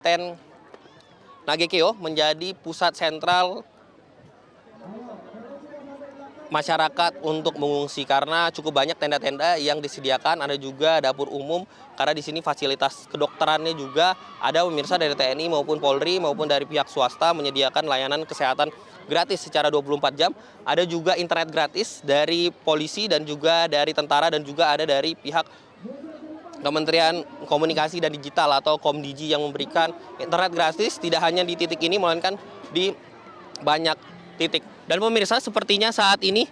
Kabupaten Nagekeo menjadi pusat sentral masyarakat untuk mengungsi karena cukup banyak tenda-tenda yang disediakan, ada juga dapur umum karena di sini fasilitas kedokterannya juga ada pemirsa dari TNI maupun Polri maupun dari pihak swasta menyediakan layanan kesehatan gratis secara 24 jam. Ada juga internet gratis dari polisi dan juga dari tentara dan juga ada dari pihak Kementerian Komunikasi dan Digital atau Komdigi yang memberikan internet gratis tidak hanya di titik ini melainkan di banyak titik. Dan pemirsa, sepertinya saat ini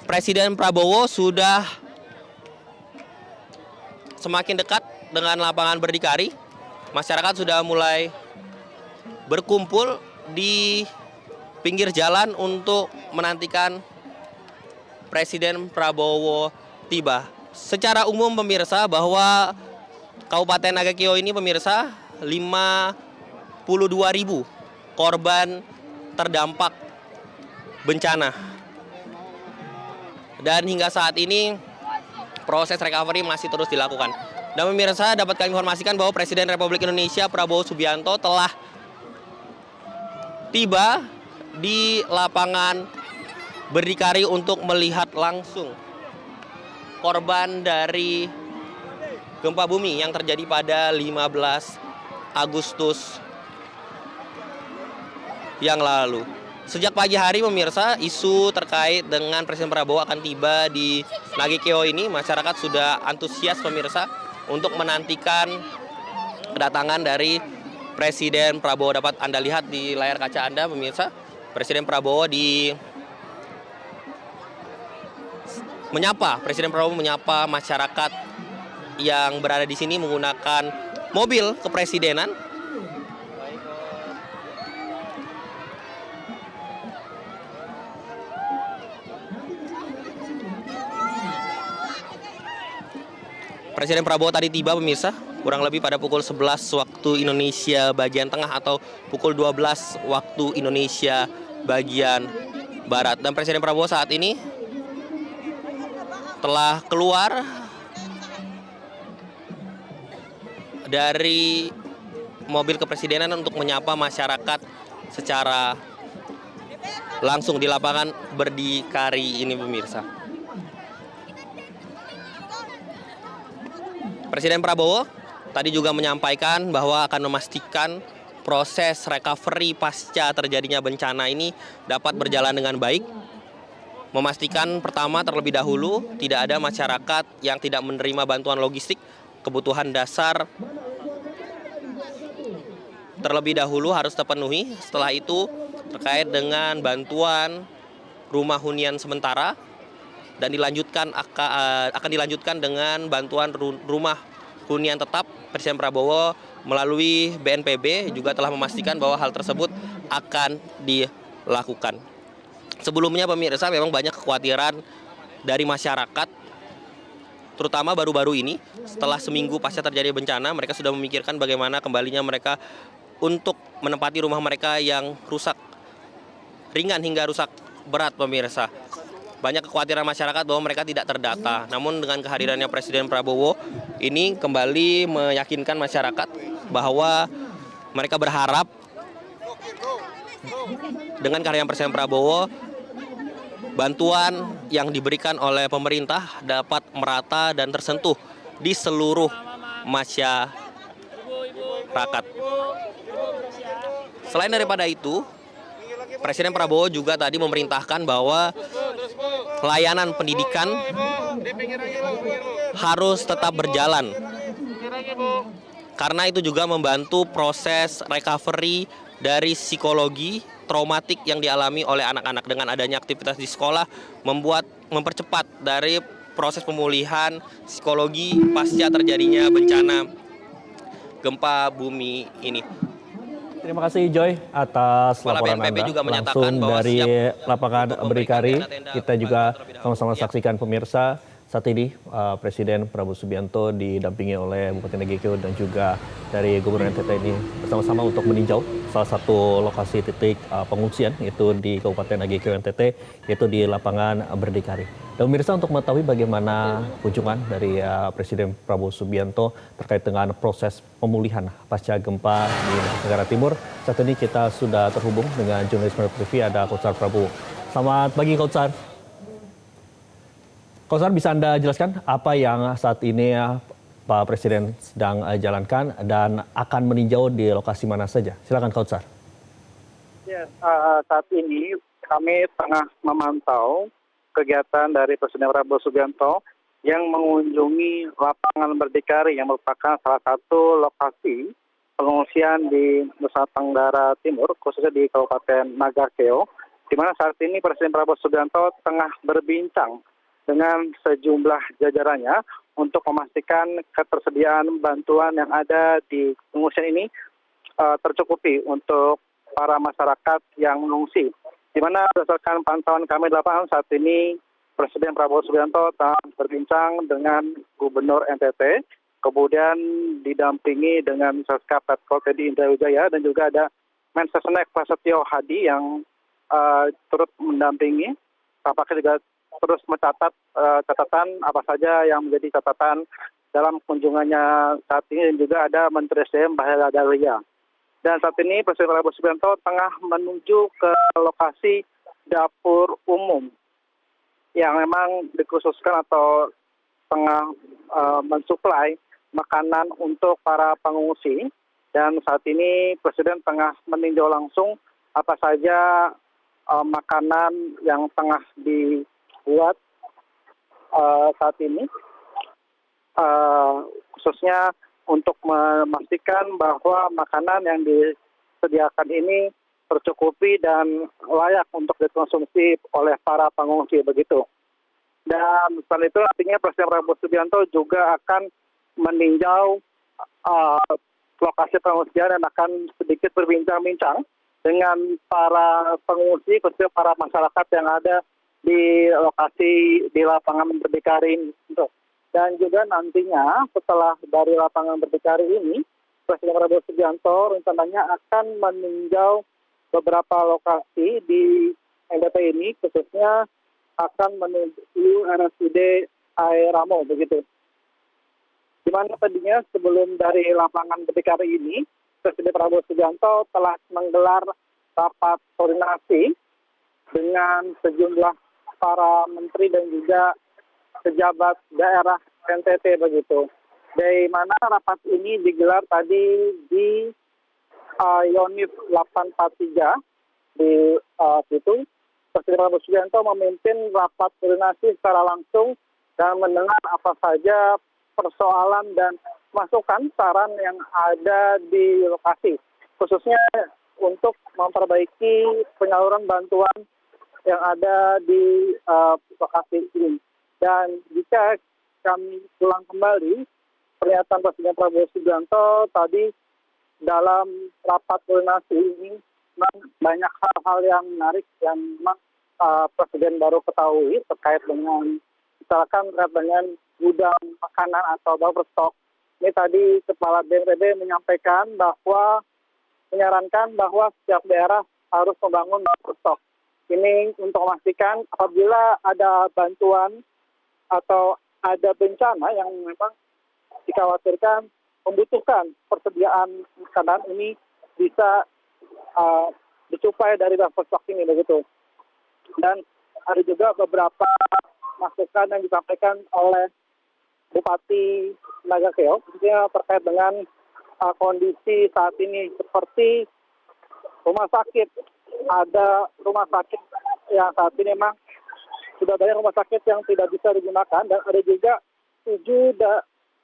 Presiden Prabowo sudah semakin dekat dengan lapangan berdikari. Masyarakat sudah mulai berkumpul di pinggir jalan untuk menantikan Presiden Prabowo tiba. Secara umum pemirsa bahwa Kabupaten Nagekeo ini pemirsa 52.000 korban terdampak bencana. Dan hingga saat ini proses recovery masih terus dilakukan. Dan pemirsa dapat kami informasikan bahwa Presiden Republik Indonesia Prabowo Subianto telah tiba di lapangan berdikari untuk melihat langsung korban dari gempa bumi yang terjadi pada 15 Agustus yang lalu. Sejak pagi hari pemirsa, isu terkait dengan Presiden Prabowo akan tiba di Nagekeo ini, masyarakat sudah antusias pemirsa untuk menantikan kedatangan dari Presiden Prabowo. Dapat Anda lihat di layar kaca Anda pemirsa, Presiden Prabowo Presiden Prabowo menyapa masyarakat yang berada di sini menggunakan mobil kepresidenan. Presiden Prabowo tadi tiba pemirsa kurang lebih pada pukul 11 waktu Indonesia bagian tengah atau pukul 12 waktu Indonesia bagian barat. Dan Presiden Prabowo saat ini telah keluar dari mobil kepresidenan untuk menyapa masyarakat secara langsung di lapangan berdikari ini pemirsa. Presiden Prabowo tadi juga menyampaikan bahwa akan memastikan proses recovery pasca terjadinya bencana ini dapat berjalan dengan baik. Memastikan pertama terlebih dahulu tidak ada masyarakat yang tidak menerima bantuan logistik, kebutuhan dasar terlebih dahulu harus terpenuhi. Setelah itu terkait dengan bantuan rumah hunian sementara dan akan dilanjutkan dengan bantuan rumah hunian tetap. Presiden Prabowo melalui BNPB juga telah memastikan bahwa hal tersebut akan dilakukan. Sebelumnya pemirsa memang banyak kekhawatiran dari masyarakat, terutama baru-baru ini setelah seminggu pasca terjadi bencana, mereka sudah memikirkan bagaimana kembalinya mereka untuk menempati rumah mereka yang rusak ringan hingga rusak berat pemirsa. Banyak kekhawatiran masyarakat bahwa mereka tidak terdata. Namun dengan kehadirannya Presiden Prabowo ini kembali meyakinkan masyarakat bahwa mereka berharap dengan kehadiran Presiden Prabowo bantuan yang diberikan oleh pemerintah dapat merata dan tersentuh di seluruh masyarakat. Selain daripada itu, Presiden Prabowo juga tadi memerintahkan bahwa layanan pendidikan harus tetap berjalan. Karena itu juga membantu proses recovery dari psikologi traumatik yang dialami oleh anak-anak. Dengan adanya aktivitas di sekolah mempercepat dari proses pemulihan psikologi pasca terjadinya bencana gempa bumi ini. Terima kasih Joy atas laporan Anda juga langsung dari lapangan berdikari. Kita juga sama-sama saksikan pemirsa saat ini Presiden Prabowo Subianto didampingi oleh Bupati Nagekeo dan juga dari Gubernur NTT ini bersama-sama untuk meninjau salah satu lokasi titik pengungsian yaitu di Kabupaten Nagekeo NTT, yaitu di lapangan Berdikari. Dan pemirsa, untuk mengetahui bagaimana kunjungan dari Presiden Prabowo Subianto terkait dengan proses pemulihan pasca gempa di Nusa Tenggara Timur, saat ini kita sudah terhubung dengan jurnalis Metro TV, ada Kautsar Prabowo. Selamat pagi, Kautsar. Kautsar, bisa Anda jelaskan apa yang saat ini Pak Presiden sedang jalankan dan akan meninjau di lokasi mana saja? Silakan, Kautsar. Ya, saat ini kami tengah memantau kegiatan dari Presiden Prabowo Subianto yang mengunjungi lapangan Berdikari yang merupakan salah satu lokasi pengungsian di Nusa Tenggara Timur, khususnya di Kabupaten Nagakeo, di mana saat ini Presiden Prabowo Subianto tengah berbincang dengan sejumlah jajarannya untuk memastikan ketersediaan bantuan yang ada di pengungsian ini tercukupi untuk para masyarakat yang mengungsi. Di mana berdasarkan pantauan kami di lapangan saat ini, Presiden Prabowo Subianto telah berbincang dengan Gubernur NTT, kemudian didampingi dengan Seskap Letkol Teddy Indrawijaya, dan juga ada Mensesnek Prasetyo Hadi yang turut mendampingi. Apakah juga terus mencatat catatan apa saja yang menjadi catatan dalam kunjungannya saat ini, dan juga ada Menteri SDM Bahlil Lahadalia. Dan saat ini Presiden Prabowo Subianto tengah menuju ke lokasi dapur umum yang memang dikhususkan atau tengah mensuplai makanan untuk para pengungsi. Dan saat ini Presiden tengah meninjau langsung apa saja makanan yang tengah dibuat saat ini, khususnya untuk memastikan bahwa makanan yang disediakan ini tercukupi dan layak untuk dikonsumsi oleh para pengungsi begitu. Dan selain itu artinya Presiden Prabowo Subianto juga akan meninjau lokasi pengungsian dan akan sedikit berbincang-bincang dengan para pengungsi, khususnya para masyarakat yang ada di lokasi di lapangan Berdikari ini. Dan juga nantinya setelah dari lapangan Berdikari ini, Presiden Prabowo Subianto rencananya akan meninjau beberapa lokasi di NTT ini, khususnya akan menuju RSUD Airamo begitu. Di mana tadinya sebelum dari lapangan Berdikari ini, Presiden Prabowo Subianto telah menggelar rapat koordinasi dengan sejumlah para menteri dan juga pejabat daerah NTT begitu. Di mana rapat ini digelar tadi di Yonif 843 di situ. Presiden Prabowo Subianto memimpin rapat koordinasi secara langsung dan mendengar apa saja persoalan dan masukan saran yang ada di lokasi, khususnya untuk memperbaiki penyaluran bantuan yang ada di lokasi ini. Dan jika kami ulang kembali pernyataan Presiden Prabowo Subianto tadi dalam rapat koordinasi ini, memang banyak hal-hal yang menarik yang memang Presiden baru ketahui terkait dengan misalkan terkait dengan gudang makanan atau buffer stock. Ini tadi Kepala BNPB menyampaikan bahwa menyarankan bahwa setiap daerah harus membangun buffer stock. Ini untuk memastikan apabila ada bantuan atau ada bencana yang memang dikhawatirkan membutuhkan persediaan makanan, ini bisa dicupai dari buffer stock ini begitu. Dan ada juga beberapa masukan yang disampaikan oleh Bupati Nagakeo, khususnya terkait dengan kondisi saat ini seperti rumah sakit. Ada rumah sakit yang saat ini memang sudah banyak rumah sakit yang tidak bisa digunakan, dan ada juga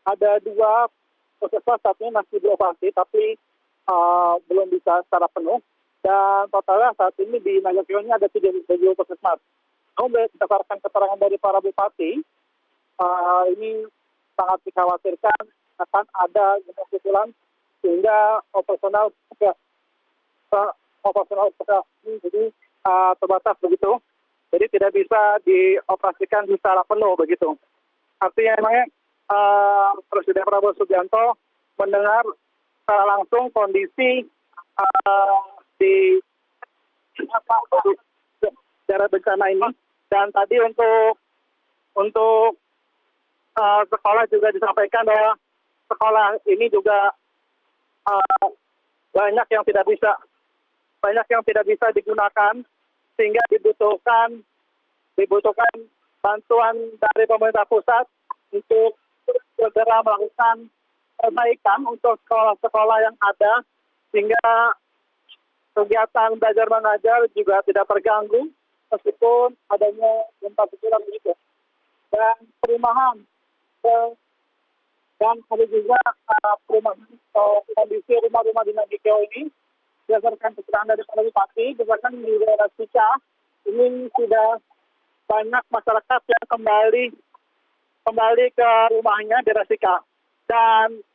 ada 2 puskesmas saat ini masih beroperasi tapi belum bisa secara penuh, dan totalnya saat ini di Nagakeo ini ada 3 puskesmas. Namun berdasarkan keterangan dari para bupati, ini sangat dikhawatirkan akan ada susulan sehingga operasional ini jadi terbatas begitu. Jadi tidak bisa dioperasikan secara penuh begitu. Artinya memang Presiden Prabowo Subianto mendengar secara langsung kondisi di daerah bencana ini. Dan tadi untuk sekolah juga disampaikan bahwa sekolah ini juga banyak yang tidak bisa digunakan, sehingga dibutuhkan bantuan dari pemerintah pusat untuk segera melakukan perbaikan untuk sekolah-sekolah yang ada, sehingga kegiatan belajar mengajar juga tidak terganggu meskipun adanya gempa susulan begitu. Dan perumahan dan ada juga perumahan atau kondisi rumah-rumah di Nagikeo ini berdasarkan keterangan dari para bupati, berdasarkan di daerah Sika ini sudah banyak masyarakat yang kembali ke rumahnya di daerah Sika. Dan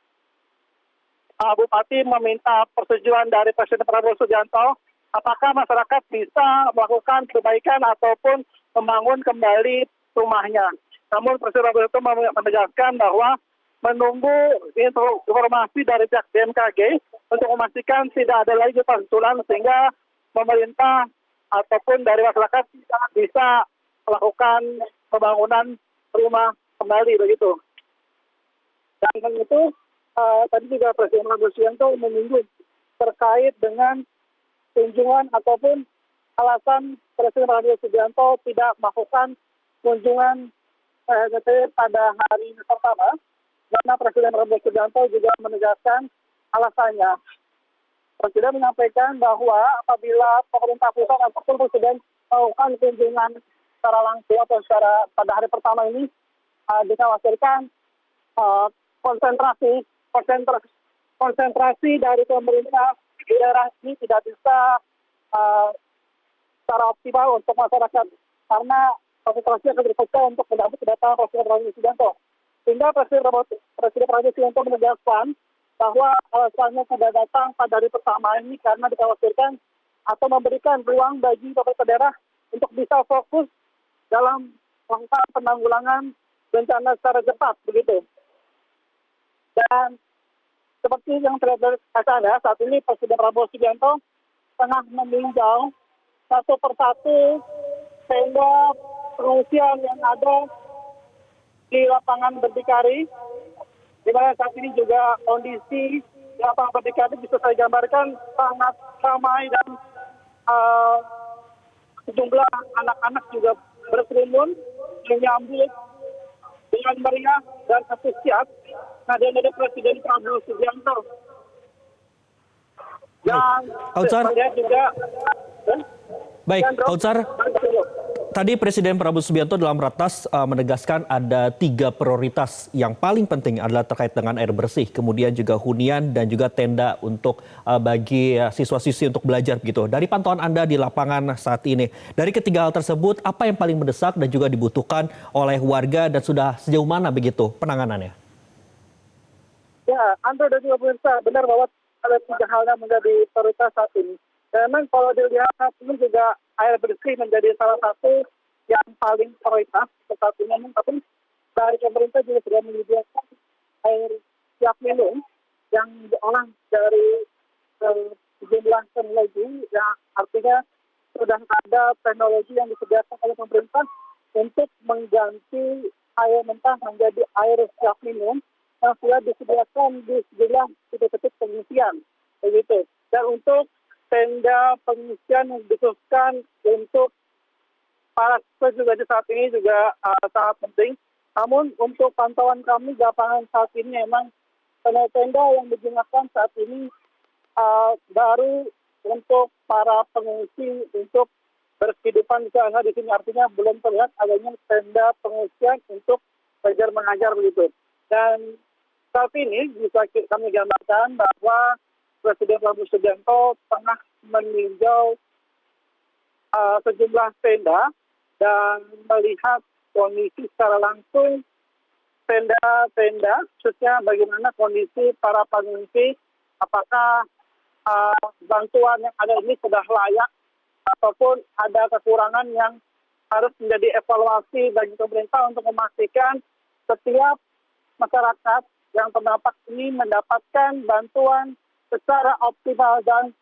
Bupati meminta persetujuan dari Presiden Prabowo Subianto apakah masyarakat bisa melakukan perbaikan ataupun membangun kembali rumahnya. Namun Presiden Prabowo itu menegaskan bahwa menunggu informasi dari pihak BMKG untuk memastikan tidak ada lagi gempa susulan, sehingga pemerintah ataupun dari masyarakat bisa melakukan pembangunan rumah kembali begitu. Dan itu tadi juga Presiden Prabowo Subianto menyinggung terkait dengan kunjungan ataupun alasan Presiden Prabowo Subianto tidak melakukan kunjungan pada hari pertama, karena Presiden Prabowo Subianto juga menegaskan alasannya. Presiden menyampaikan bahwa apabila pemerintah pusat ataupun Presiden melakukan kunjungan secara langsung atau secara pada hari pertama ini, dikhawatirkan konsentrasi dari pemerintah di daerah ini tidak bisa secara optimal untuk masyarakat, karena konsentrasi akan berfokus untuk mendampingi kedatangan Presiden Prabowo Subianto. Sehingga Presiden Prabowo Subianto menegaskan bahwa alasannya tidak datang pada hari pertama ini karena dikhawatirkan atau memberikan ruang bagi pemerintah daerah untuk bisa fokus dalam langkah penanggulangan bencana secara cepat begitu. Dan seperti yang terlihat saat ini Presiden Prabowo Subianto tengah meninjau satu persatu tenda pengungsian yang ada di lapangan Berdikari, di mana saat ini juga kondisi di lapangan Berdikari bisa saya gambarkan sangat ramai dan sejumlah anak-anak juga berkerumun menyambut dengan meriah dan antusias dari Presiden Prabowo Subianto. Dan saya juga Baik, Kautsar. Tadi Presiden Prabowo Subianto dalam ratas menegaskan ada 3 prioritas yang paling penting adalah terkait dengan air bersih, kemudian juga hunian dan juga tenda untuk bagi siswa-siswi untuk belajar begitu. Dari pantauan Anda di lapangan saat ini, dari ketiga hal tersebut apa yang paling mendesak dan juga dibutuhkan oleh warga dan sudah sejauh mana begitu penanganannya? Ya, Andro dan juga pemirsa, benar bahwa ada 3 hal yang menjadi prioritas saat ini. Memang kalau dilihat saat ini juga air bersih menjadi salah satu yang paling prioritas saat ini. Tapi dari pemerintah juga sudah menyediakan air siap minum yang diolah dari sejumlah teknologi, yang artinya sudah ada teknologi yang disediakan oleh pemerintah untuk mengganti air mentah menjadi air siap minum yang sudah disediakan di sejumlah titik-titik pengungsian. Begitu. Dan untuk tenda pengungsian yang dikhususkan untuk para siswa juga di saat ini juga sangat penting. Namun untuk pantauan kami di lapangan saat ini memang tenda-tenda yang digunakan saat ini baru untuk para pengungsi untuk berkehidupan di sana di sini, artinya belum terlihat adanya tenda pengungsian untuk belajar mengajar begitu. Dan saat ini bisa kami gambarkan bahwa Presiden Prabowo Subianto tengah meninjau sejumlah tenda dan melihat kondisi secara langsung tenda-tenda, khususnya bagaimana kondisi para pengungsi, apakah bantuan yang ada ini sudah layak ataupun ada kekurangan yang harus menjadi evaluasi bagi pemerintah untuk memastikan setiap masyarakat yang terdampak ini mendapatkan bantuan secara optimal dan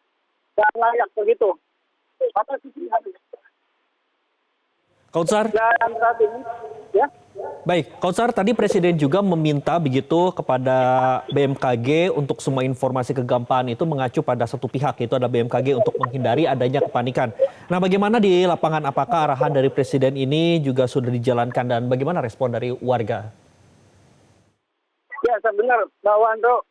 layak begitu. Kautsar, Dan saat ini, ya. baik, Kautsar, tadi Presiden juga meminta begitu kepada BMKG untuk semua informasi kegempaan itu mengacu pada satu pihak, yaitu ada BMKG untuk menghindari adanya kepanikan. Nah, bagaimana di lapangan? Apakah arahan dari Presiden ini juga sudah dijalankan dan bagaimana respon dari warga? Ya, benar, Mbak Wandro.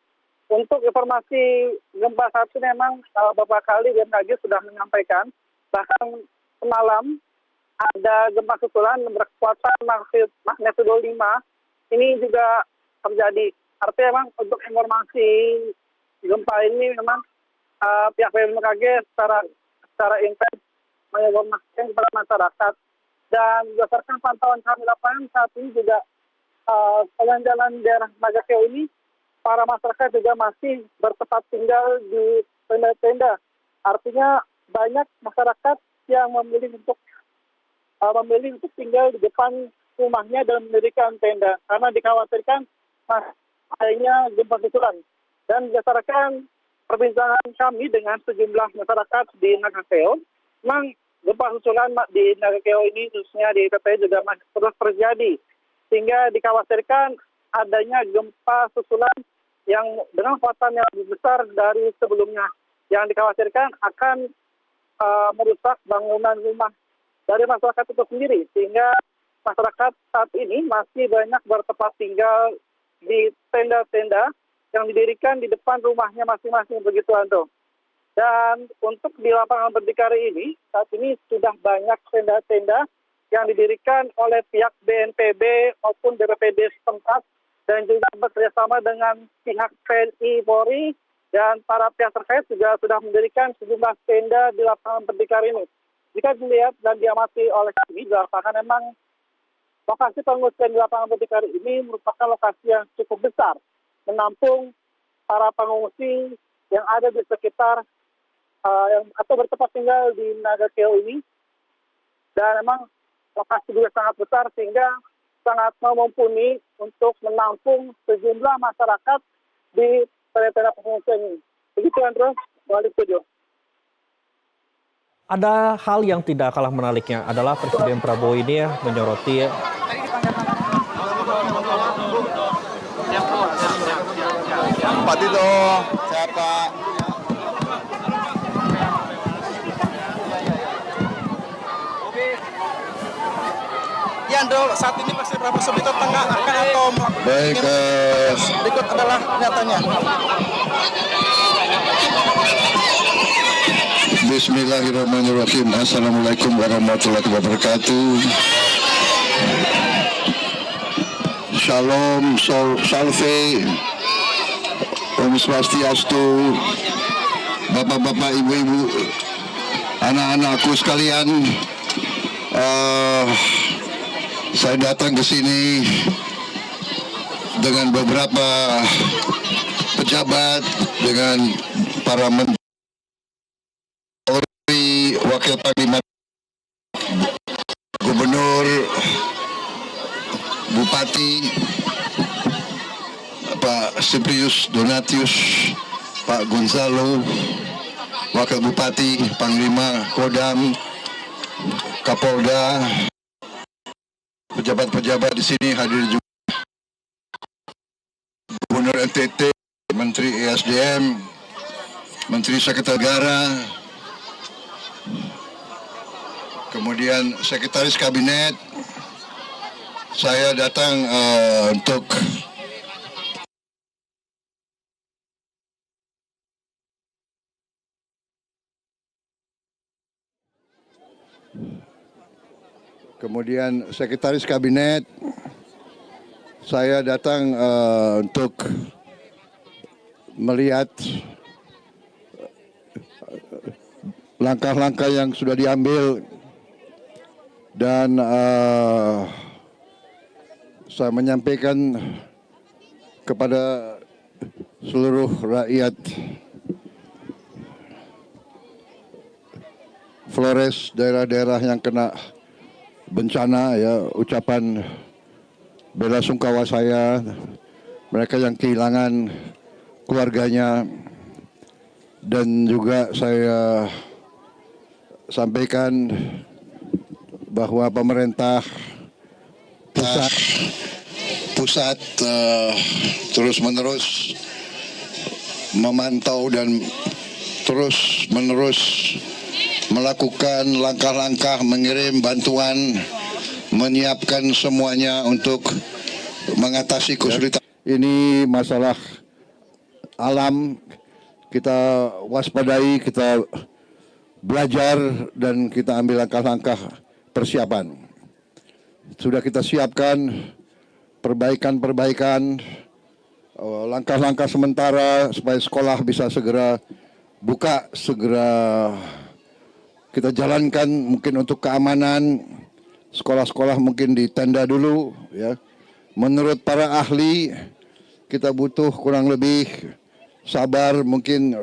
Untuk informasi gempa saat ini memang beberapa kali BMKG sudah menyampaikan, bahkan semalam ada gempa susulan berkekuatan magnitudo 5. Ini juga terjadi. Artinya memang untuk informasi gempa ini memang pihak BMKG secara intens menginformasikan kepada masyarakat. Dan berdasarkan pantauan kami lapangan saat ini juga jalan-jalan daerah Nagakeo ini, para masyarakat juga masih bertempat tinggal di tenda-tenda. Artinya banyak masyarakat yang memilih untuk tinggal di depan rumahnya dan mendirikan tenda karena dikhawatirkan adanya gempa susulan. Dan berdasarkan perbincangan kami dengan sejumlah masyarakat di Nagakeo, memang gempa susulan di Nagakeo ini khususnya di PPI juga masih terus terjadi, sehingga dikhawatirkan adanya gempa susulan yang dengan kekuatan yang lebih besar dari sebelumnya, yang dikhawatirkan akan merusak bangunan rumah dari masyarakat itu sendiri, sehingga masyarakat saat ini masih banyak bertempat tinggal di tenda-tenda yang didirikan di depan rumahnya masing-masing begitu, Anto. Dan untuk di lapangan berdikari ini, saat ini sudah banyak tenda-tenda yang didirikan oleh pihak BNPB maupun BPBD setempat dan juga bekerjasama dengan pihak TNI, Polri, dan para pihak terkait juga sudah mendirikan sejumlah tenda di lapangan berdikari ini. Jika dilihat dan diamati oleh kami, di lapangan memang lokasi pengungsian di lapangan berdikari ini merupakan lokasi yang cukup besar, menampung para pengungsi yang ada di sekitar atau bertempat tinggal di Nagakeo ini. Dan memang lokasi juga sangat besar sehingga sangat mumpuni untuk menampung sejumlah masyarakat di tenda-tenda pengungsian ini. Begitu, Andrew, balik studio. Ada hal yang tidak kalah menariknya adalah Presiden Prabowo ini menyoroti Pak Tito, siapa? Yandro, saat ini Presiden Prabowo Subianto tengah akan atau Baik, berikut adalah nyatanya. Bismillahirrahmanirrahim. Assalamualaikum warahmatullahi wabarakatuh. Shalom, salve, Om Swastiastu, Bapak-bapak, Ibu-ibu, anak-anakku sekalian. Saya datang ke sini dengan beberapa pejabat, dengan para menteri, wakil panglima, gubernur, bupati, Pak Siprius Donatius, Pak Gonzalo, wakil bupati, panglima, Kodam, Kapolda, pejabat-pejabat di sini hadir juga, Gubernur NTT, Menteri ESDM, Menteri Sekretariat Negara, kemudian Sekretaris Kabinet. Saya datang untuk kemudian Sekretaris Kabinet. Saya datang untuk melihat langkah-langkah yang sudah diambil dan saya menyampaikan kepada seluruh rakyat Flores, daerah-daerah yang kena bencana, ya, ucapan belasungkawa saya, mereka yang kehilangan keluarganya, dan juga saya sampaikan bahwa pemerintah pusat terus-menerus memantau dan terus-menerus melakukan langkah-langkah mengirim bantuan, menyiapkan semuanya untuk mengatasi kesulitan. Ini masalah alam, kita waspadai, kita belajar dan kita ambil langkah-langkah persiapan. Sudah kita siapkan perbaikan-perbaikan, langkah-langkah sementara supaya sekolah bisa segera buka, segera kita jalankan. Mungkin untuk keamanan, sekolah-sekolah mungkin di tenda dulu, ya. Menurut para ahli, kita butuh kurang lebih sabar, mungkin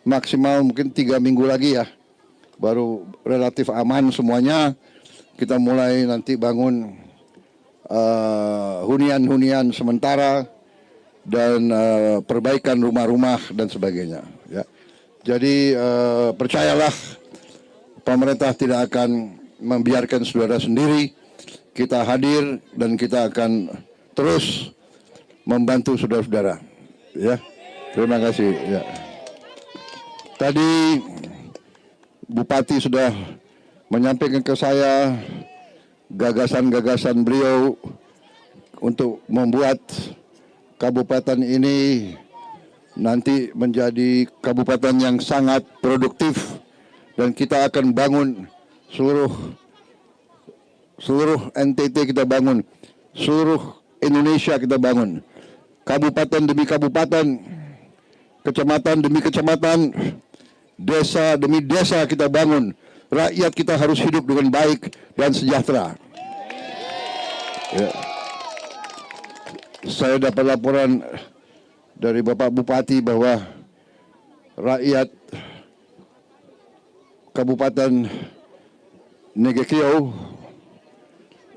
maksimal mungkin 3 minggu lagi ya, baru relatif aman semuanya. Kita mulai nanti bangun hunian-hunian sementara dan perbaikan rumah-rumah dan sebagainya. Ya. Jadi percayalah, pemerintah tidak akan membiarkan saudara sendiri. Kita hadir dan kita akan terus membantu saudara-saudara. Ya, terima kasih. Ya. Tadi Bupati sudah menyampaikan ke saya gagasan-gagasan beliau untuk membuat kabupaten ini nanti menjadi kabupaten yang sangat produktif, dan kita akan bangun seluruh NTT kita bangun, seluruh Indonesia kita bangun, kabupaten demi kabupaten, kecamatan demi kecamatan, desa demi desa kita bangun. Rakyat kita harus hidup dengan baik dan sejahtera. Ya. Saya dapat laporan dari Bapak Bupati bahwa rakyat Kabupaten Nagekeo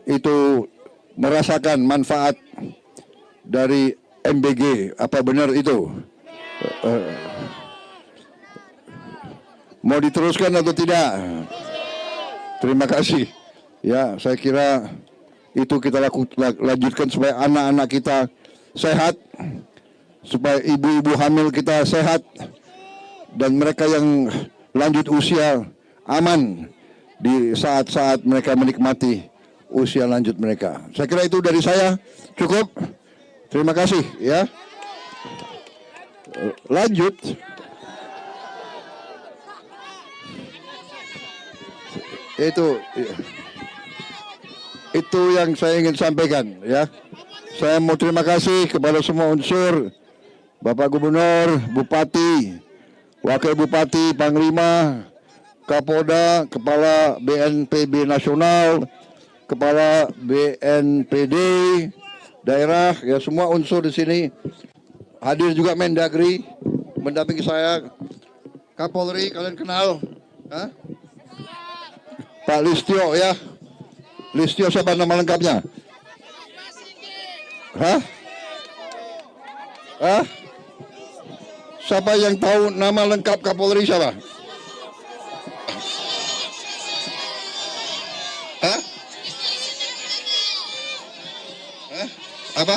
itu merasakan manfaat dari MBG. Apa benar itu? Mau diteruskan atau tidak? Terima kasih. Ya, saya kira itu kita lanjutkan supaya anak-anak kita sehat, supaya ibu-ibu hamil kita sehat, dan mereka yang lanjut usia aman di saat-saat mereka menikmati usia lanjut mereka. Saya kira itu dari saya cukup. Terima kasih ya. Lanjut. Itu yang saya ingin sampaikan ya. Saya mau terima kasih kepada semua unsur, Bapak Gubernur, Bupati, Wakil Bupati, Panglima, Kapolda, Kepala BNPB Nasional, Kepala BNPD daerah, ya semua unsur di sini. Hadir juga Mendagri mendampingi saya. Kapolri kalian kenal? Hah? Pak Listio ya. Listio siapa nama lengkapnya? Hah? Hah? Siapa yang tahu nama lengkap Kapolri siapa? Hah? Hah? Apa?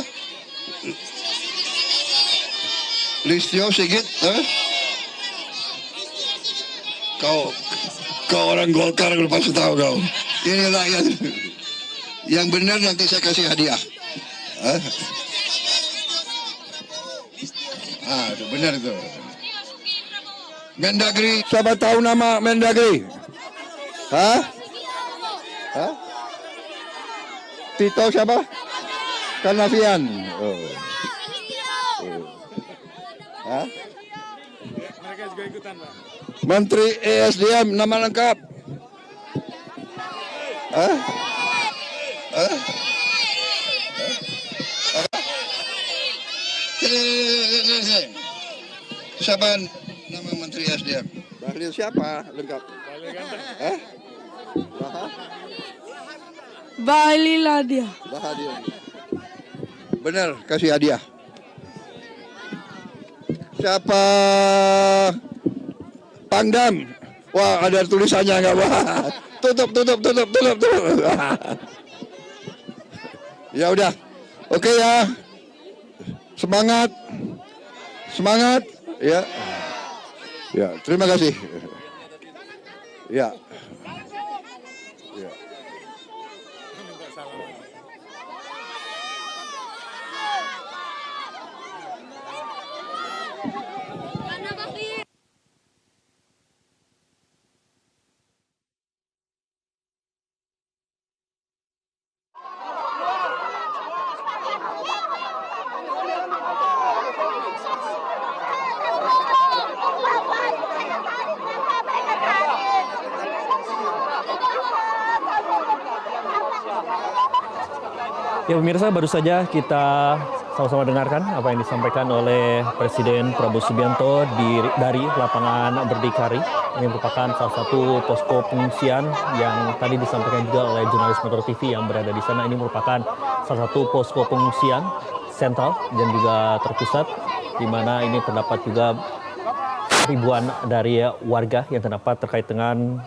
Listio Sigit? Hah? Kau orang Golkar, lu pasti tahu kau. Ini rakyat. Yang benar nanti saya kasih hadiah. Hah? Itu benar itu. Mendagri, siapa tahu nama Mendagri? Hah? Hah? Tito siapa? Karnavian. Oh. Hah? Mereka juga ikutan, Pak. Menteri ESDM nama lengkap. Hah? Hah? Siapa nama Menteri SDM? Bahlil siapa lengkap? Bahlil ganteng. Balilah dia. Bahagia. Benar, kasih hadiah. Siapa? Pangdam. Wah, ada tulisannya nggak, Pak? Tutup. Ya udah. Oke ya. Semangat. Ya. Ya, terima kasih. Ya. Ya pemirsa, baru saja kita sama-sama dengarkan apa yang disampaikan oleh Presiden Prabowo Subianto dari lapangan Berdikari. Ini merupakan salah satu posko pengungsian yang tadi disampaikan juga oleh jurnalis Metro TV yang berada di sana. Ini merupakan salah satu posko pengungsian sentral dan juga terpusat, di mana ini terdapat juga ribuan dari warga yang terdapat terkait dengan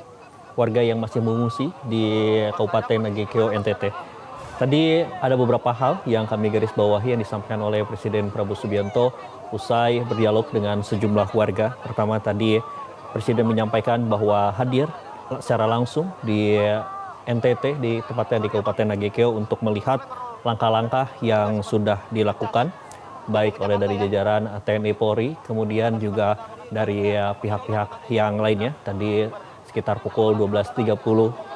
warga yang masih mengungsi di Kabupaten Nagekeo NTT. Tadi ada beberapa hal yang kami garis bawahi yang disampaikan oleh Presiden Prabowo Subianto usai berdialog dengan sejumlah warga. Pertama tadi Presiden menyampaikan bahwa hadir secara langsung di NTT, di tepatnya di Kabupaten Nagekeo, untuk melihat langkah-langkah yang sudah dilakukan baik oleh dari jajaran TNI Polri, kemudian juga dari pihak-pihak yang lainnya. Tadi sekitar pukul 12.30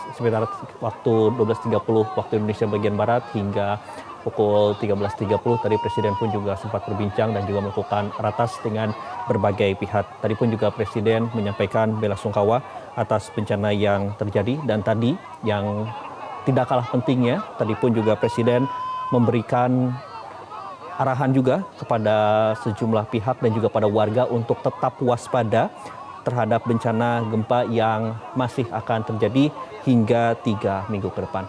sekitar waktu 12.30 waktu Indonesia bagian Barat hingga pukul 13.30 tadi Presiden pun juga sempat berbincang dan juga melakukan ratas dengan berbagai pihak. Tadi pun juga Presiden menyampaikan bela sungkawa atas bencana yang terjadi, dan tadi yang tidak kalah pentingnya, tadi pun juga Presiden memberikan arahan juga kepada sejumlah pihak dan juga pada warga untuk tetap waspada terhadap bencana gempa yang masih akan terjadi hingga 3 minggu ke depan.